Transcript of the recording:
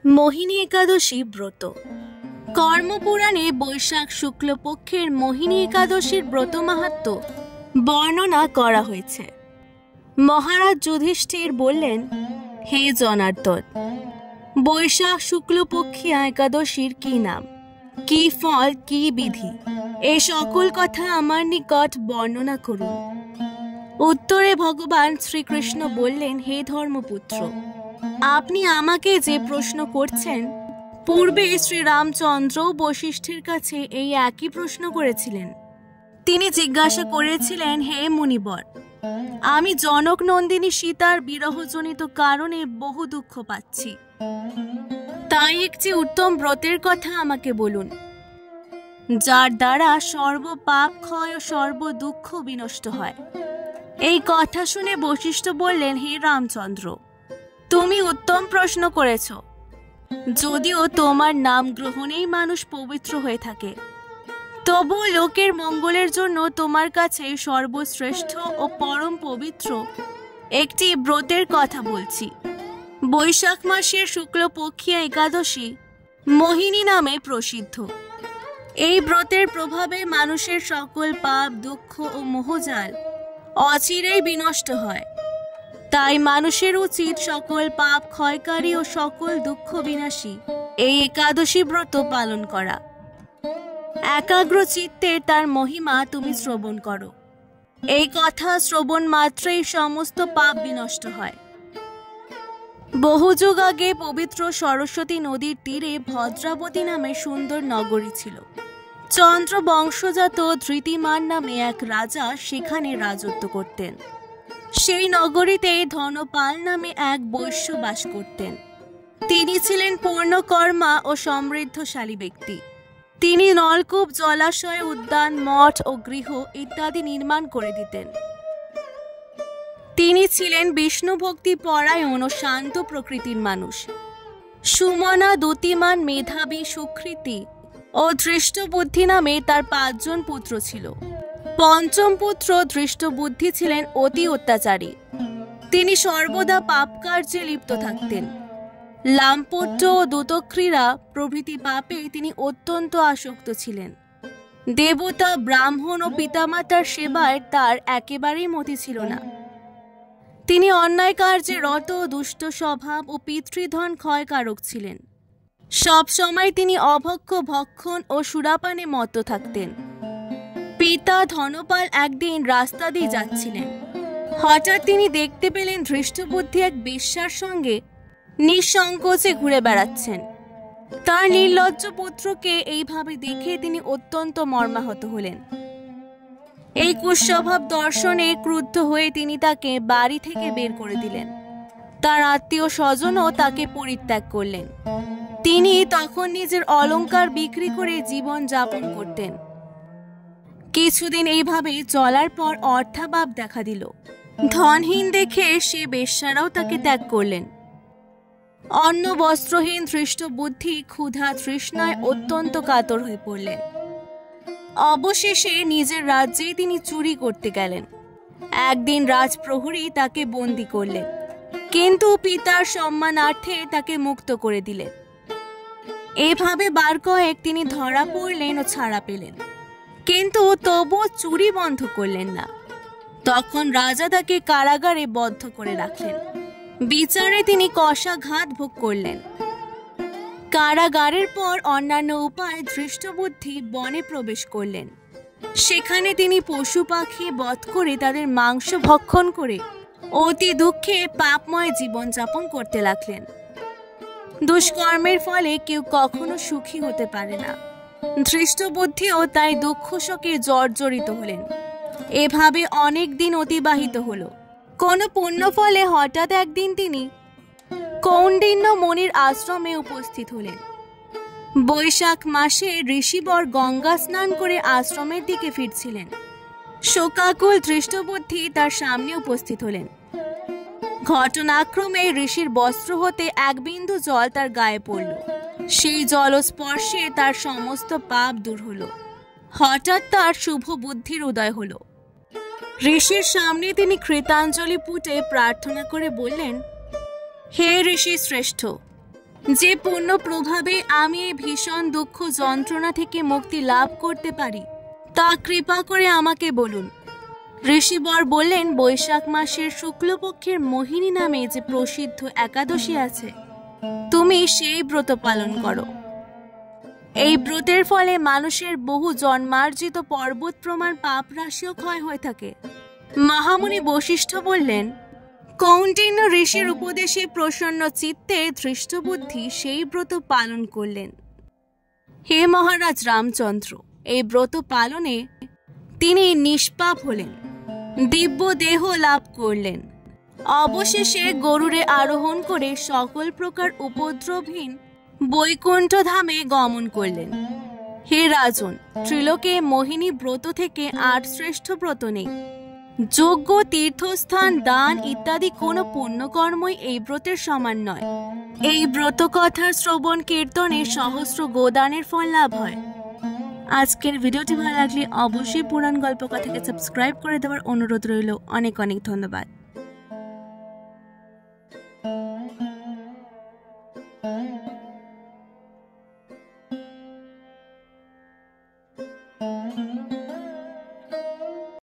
মোহিনী একাদশী ব্রত। কর্মপুরাণে বৈশাখ শুক্লপক্ষের মোহিনী একাদশীর ব্রত মাহাত্ম্য বর্ণনা করা হয়েছে। মহারাজ যুধিষ্ঠির বললেন, হে জনার্দন, বৈশাখ শুক্লপক্ষিয়া একাদশীর কি নাম, কি ফল, কি বিধি, এ সকল কথা আমার নিকট বর্ণনা করুন। উত্তরে ভগবান শ্রীকৃষ্ণ বললেন, হে ধর্মপুত্র, আপনি আমাকে যে প্রশ্ন করছেন, পূর্বে শ্রীরামচন্দ্র বশিষ্ঠের কাছে এই একই প্রশ্ন করেছিলেন। তিনি জিজ্ঞাসা করেছিলেন, হে মুনিবর, আমি জনক নন্দিনী সীতার বিরহজনিত কারণে বহু দুঃখ পাচ্ছি, তাই একটি উত্তম ব্রতের কথা আমাকে বলুন, যার দ্বারা সর্ব পাপ ক্ষয় ও সর্ব দুঃখ বিনষ্ট হয়। এই কথা শুনে বশিষ্ঠ বললেন, হে রামচন্দ্র, তুমি উত্তম প্রশ্ন করেছ। যদিও তোমার নাম গ্রহণেই মানুষ পবিত্র হয়ে থাকে, তবু লোকের মঙ্গলের জন্য তোমার কাছে সর্বশ্রেষ্ঠ ও পরম পবিত্র একটি ব্রতের কথা বলছি। বৈশাখ মাসের শুক্লপক্ষিয়া একাদশী মোহিনী নামে প্রসিদ্ধ। এই ব্রতের প্রভাবে মানুষের সকল পাপ, দুঃখ ও মোহজাল অচিরেই বিনষ্ট হয়। তাই মানুষের উচিত সকল পাপ ক্ষয়কারী ও সকল দুঃখ বিনাশী এই একাদশী ব্রত পালন করা। একাগ্র চিত্তে তার মহিমা তুমি শ্রবণ করো। এই কথা শ্রবণ মাত্রেই সমস্ত পাপ বিনষ্ট হয়। বহু যুগ আগে পবিত্র সরস্বতী নদীর তীরে ভদ্রাবতী নামে সুন্দর নগরী ছিল। চন্দ্র বংশজাত ধৃতিমান নামে এক রাজা সেখানে রাজত্ব করতেন। সেই নগরীতে ধনপাল নামে এক বৈশ্য বাস করতেন। তিনি ছিলেন পূর্ণকর্মা ও সমৃদ্ধশালী ব্যক্তি। তিনি নলকূপ, জলাশয়, উদ্যান, মঠ ও গৃহ ইত্যাদি নির্মাণ করে দিতেন। তিনি ছিলেন বিষ্ণু ভক্তি পরায়ণ ও শান্ত প্রকৃতির মানুষ। সুমনা, দ্যুতিমান, মেধাবী, সুকৃতি ও ধৃষ্টবুদ্ধি নামে তার 5 জন পুত্র ছিল। পঞ্চম পুত্র ধৃষ্টবুদ্ধি ছিলেন অতি অত্যাচারী। তিনি সর্বদা পাপ কার্যে লিপ্ত থাকতেন। লাম্পট্য ও দূতক্রীড়া প্রভৃতি পাপে তিনি অত্যন্ত আসক্ত ছিলেন। দেবতা, ব্রাহ্মণ ও পিতামাতার সেবায় তার একেবারেই মতি ছিল না। তিনি অন্যায় কার্যে রত, দুষ্ট স্বভাব ও পিতৃধন ক্ষয়কারক ছিলেন। সব সময় তিনি অভক্ষ, ভক্ষণ ও সুরাপানে মত্ত থাকতেন। পিতা ধনপাল একদিন রাস্তা দিয়ে যাচ্ছিলেন। হঠাৎ তিনি দেখতে পেলেন ধৃষ্টবুদ্ধি এক বেশ্যার সঙ্গে নিঃসংকোচে ঘুরে বেড়াচ্ছেন। তার নির্লজ্জ পুত্রকে এইভাবে দেখে তিনি অত্যন্ত মর্মাহত হলেন। এই কুস্বভাব দর্শনে ক্রুদ্ধ হয়ে তিনি তাকে বাড়ি থেকে বের করে দিলেন। তার আত্মীয় স্বজনও তাকে পরিত্যাগ করলেন। তিনি তখন নিজের অলংকার বিক্রি করে জীবন যাপন করতেন। কিছুদিন এইভাবে চলার পর অর্থাভাব দেখা দিল। ধনহীন দেখে সে বেশ্যারাও তাকে ত্যাগ করলেন। অন্ন বস্ত্রহীন ধৃষ্টবুদ্ধি ক্ষুধা তৃষ্ণায় অত্যন্ত কাতর হয়ে পড়লেন। অবশেষে নিজের রাজ্যেই তিনি চুরি করতে গেলেন। একদিন রাজপ্রহরী তাকে বন্দী করলেন, কিন্তু পিতার সম্মানার্থে তাকে মুক্ত করে দিলেন। এভাবে বার কয়েক তিনি ধরা পড়লেন ও ছাড়া পেলেন, কিন্তু তবু চুরি বন্ধ করলেন না। তখন রাজা তাকে কারাগারে বদ্ধ করে রাখলেন। বিচারে তিনি কষাঘাত ভোগ করলেন। কারাগারের পর অন্যান্য উপায়ে ধৃষ্টবুদ্ধি বনে প্রবেশ করলেন। সেখানে তিনি পশু পাখি বধ করে তাদের মাংস ভক্ষণ করে অতি দুঃখে পাপময় জীবনযাপন করতে লাগলেন। দুষ্কর্মের ফলে কেউ কখনো সুখী হতে পারে না। ধৃষ্টবুদ্ধিও তাই দুঃখ শোকে জর্জরিত হলেন। এভাবে অনেক দিন অতিবাহিত হলো। কোনো পুণ্য ফলে হঠাৎ একদিন তিনি কৌণ্ডিন্য মুনির আশ্রমে উপস্থিত হলেন। বৈশাখ মাসে ঋষিবর গঙ্গা স্নান করে আশ্রমের দিকে ফিরছিলেন। শোকাকুল ধৃষ্টবুদ্ধি তার সামনে উপস্থিত হলেন। ঘটনাক্রমে ঋষির বস্ত্র হতে এক বিন্দু জল তার গায়ে পড়ল। সেই জলস্পর্শে তার সমস্ত পাপ দূর হলো। হঠাৎ তার শুভ বুদ্ধির উদয় হলো। ঋষির সামনে তিনি কৃতাঞ্জলি পুটে প্রার্থনা করে বললেন, হে ঋষি শ্রেষ্ঠ, যে পুণ্য প্রভাবে আমি এই ভীষণ দুঃখ যন্ত্রণা থেকে মুক্তি লাভ করতে পারি তা কৃপা করে আমাকে বলুন। ঋষিবর বললেন, বৈশাখ মাসের শুক্লপক্ষের মোহিনী নামে যে প্রসিদ্ধ একাদশী আছে, তুমি সেই ব্রত পালন করো। এই ব্রতের ফলে মানুষের বহু জন্মার্জিত পর্বত প্রমাণ পাপ রাশিও ক্ষয় হয়ে থাকে। মহামুনি বশিষ্ঠ বললেন, কৌন্ডিন্য ঋষির উপদেশে প্রসন্ন চিত্তে ধৃষ্টবুদ্ধি সেই ব্রত পালন করলেন। হে মহারাজ রামচন্দ্র, এই ব্রত পালনে তিনি নিষ্পাপ হলেন, দিব্য দেহ লাভ করলেন। অবশেষে গরুড়ে আরোহণ করে সকল প্রকার উপদ্রবহীন বৈকুণ্ঠ ধামে গমন করলেন। হে রাজন, ত্রিলোকে মোহিনী ব্রত থেকে আর শ্রেষ্ঠ ব্রত নেই। যজ্ঞ, তীর্থস্থান, দান ইত্যাদি কোনো পুণ্যকর্মই এই ব্রতের সমান নয়। এই ব্রত কথার শ্রবণ কীর্তনে সহস্র গোদানের ফল লাভ হয়। আজকের ভিডিওটি ভালো লাগলে অবশ্যই পুরাণ গল্প কথাকে সাবস্ক্রাইব করে দেওয়ার অনুরোধ রইল। অনেক অনেক ধন্যবাদ।